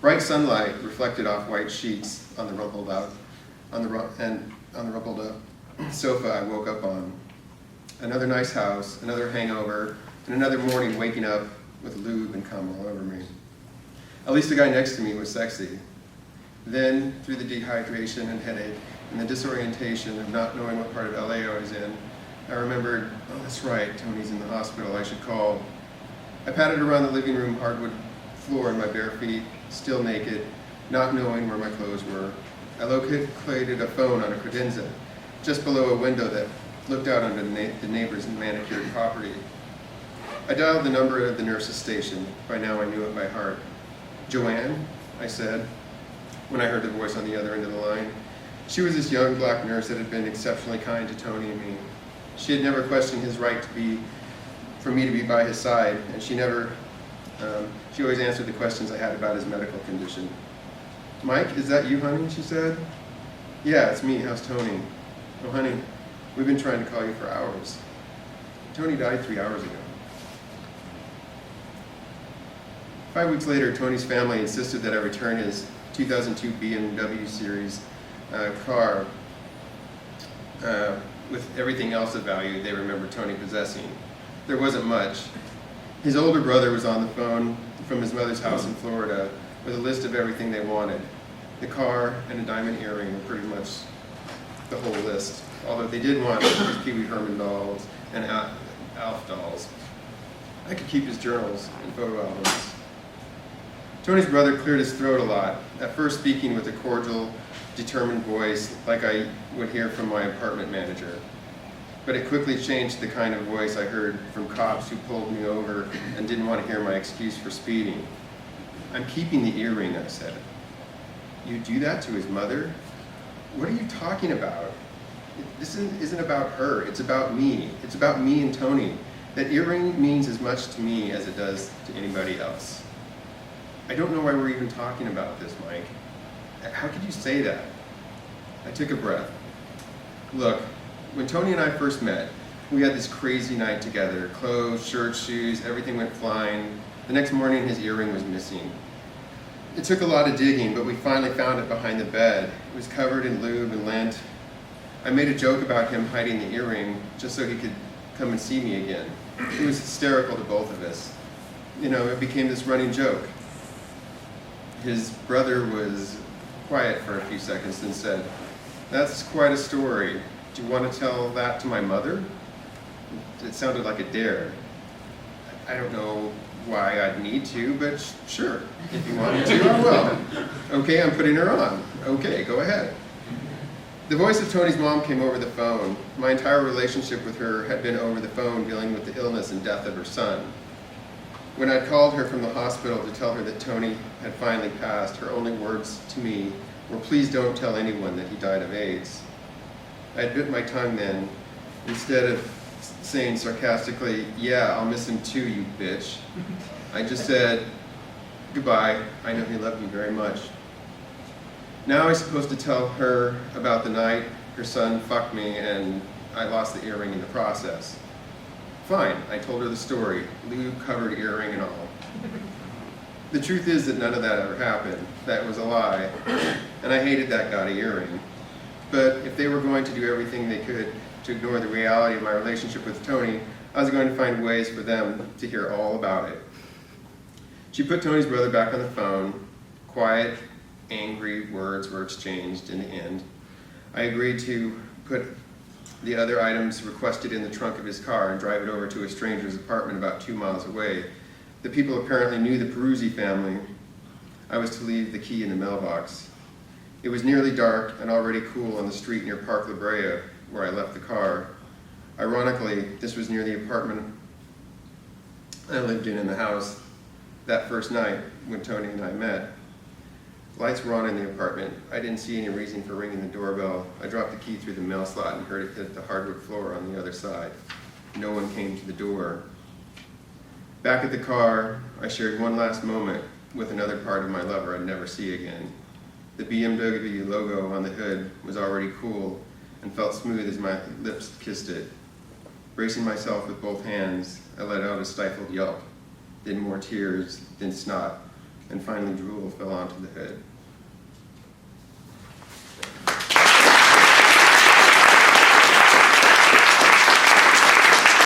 Bright sunlight reflected off white sheets on the rumpled up sofa I woke up on. Another nice house, another hangover, and another morning waking up with lube and cum all over me. At least the guy next to me was sexy. Then, through the dehydration and headache and the disorientation of not knowing what part of LA I was in, I remembered, oh, that's right, Tony's in the hospital, I should call. I patted around the living room hardwood floor in my bare feet, still naked, not knowing where my clothes were. I located a phone on a credenza, just below a window that looked out onto the neighbor's manicured property. I dialed the number of the nurse's station. By now I knew it by heart. "Joanne?" I said, when I heard the voice on the other end of the line. She was this young black nurse that had been exceptionally kind to Tony and me. She had never questioned his right for me to be by his side, and she always answered the questions I had about his medical condition. "Mike, is that you, honey?" she said. "Yeah, it's me. How's Tony?" "Oh, honey, we've been trying to call you for hours. Tony died 3 hours ago." 5 weeks later, Tony's family insisted that I return his 2002 BMW series car with everything else of value they remember Tony possessing. There wasn't much. His older brother was on the phone from his mother's house in Florida with a list of everything they wanted. The car and a diamond earring were pretty much the whole list, although they did want his Pee Wee Herman dolls and Alf dolls. I could keep his journals and photo albums. Tony's brother cleared his throat a lot, at first speaking with a cordial, determined voice like I would hear from my apartment manager. But it quickly changed to the kind of voice I heard from cops who pulled me over and didn't want to hear my excuse for speeding. "I'm keeping the earring," I said. "You do that to his mother? What are you talking about? This isn't about her, it's about me. It's about me and Tony. That earring means as much to me as it does to anybody else." "I don't know why we're even talking about this, Mike. How could you say that?" I took a breath. "Look, when Tony and I first met, we had this crazy night together. Clothes, shirts, shoes, everything went flying. The next morning his earring was missing. It took a lot of digging, but we finally found it behind the bed. It was covered in lube and lint. I made a joke about him hiding the earring just so he could come and see me again. It was hysterical to both of us. It became this running joke." His brother was quiet for a few seconds and said, "That's quite a story. Do you want to tell that to my mother?" It sounded like a dare. "I don't know why I'd need to, but sure, if you want me to, I will." "Okay, I'm putting her on." "Okay, go ahead." The voice of Tony's mom came over the phone. My entire relationship with her had been over the phone, dealing with the illness and death of her son. When I called her from the hospital to tell her that Tony had finally passed, her only words to me were, "Please don't tell anyone that he died of AIDS." I had bit my tongue then. Instead of saying sarcastically, "Yeah, I'll miss him too, you bitch," I just said, "Goodbye, I know he loved you very much." Now I was supposed to tell her about the night her son fucked me and I lost the earring in the process. Fine, I told her the story, lube-covered earring and all. The truth is that none of that ever happened. That was a lie, and I hated that gaudy earring. But if they were going to do everything they could to ignore the reality of my relationship with Tony, I was going to find ways for them to hear all about it. She put Tony's brother back on the phone. Quiet, angry words were exchanged in the end. I agreed to put the other items requested in the trunk of his car and drive it over to a stranger's apartment about 2 miles away. The people apparently knew the Peruzzi family. I was to leave the key in the mailbox. It was nearly dark and already cool on the street near Park La Brea, where I left the car. Ironically, this was near the apartment I lived in the house that first night when Tony and I met. Lights were on in the apartment. I didn't see any reason for ringing the doorbell. I dropped the key through the mail slot and heard it hit the hardwood floor on the other side. No one came to the door. Back at the car, I shared one last moment with another part of my lover I'd never see again. The BMW logo on the hood was already cool and felt smooth as my lips kissed it. Bracing myself with both hands, I let out a stifled yelp, then more tears, then snot, and finally drool fell onto the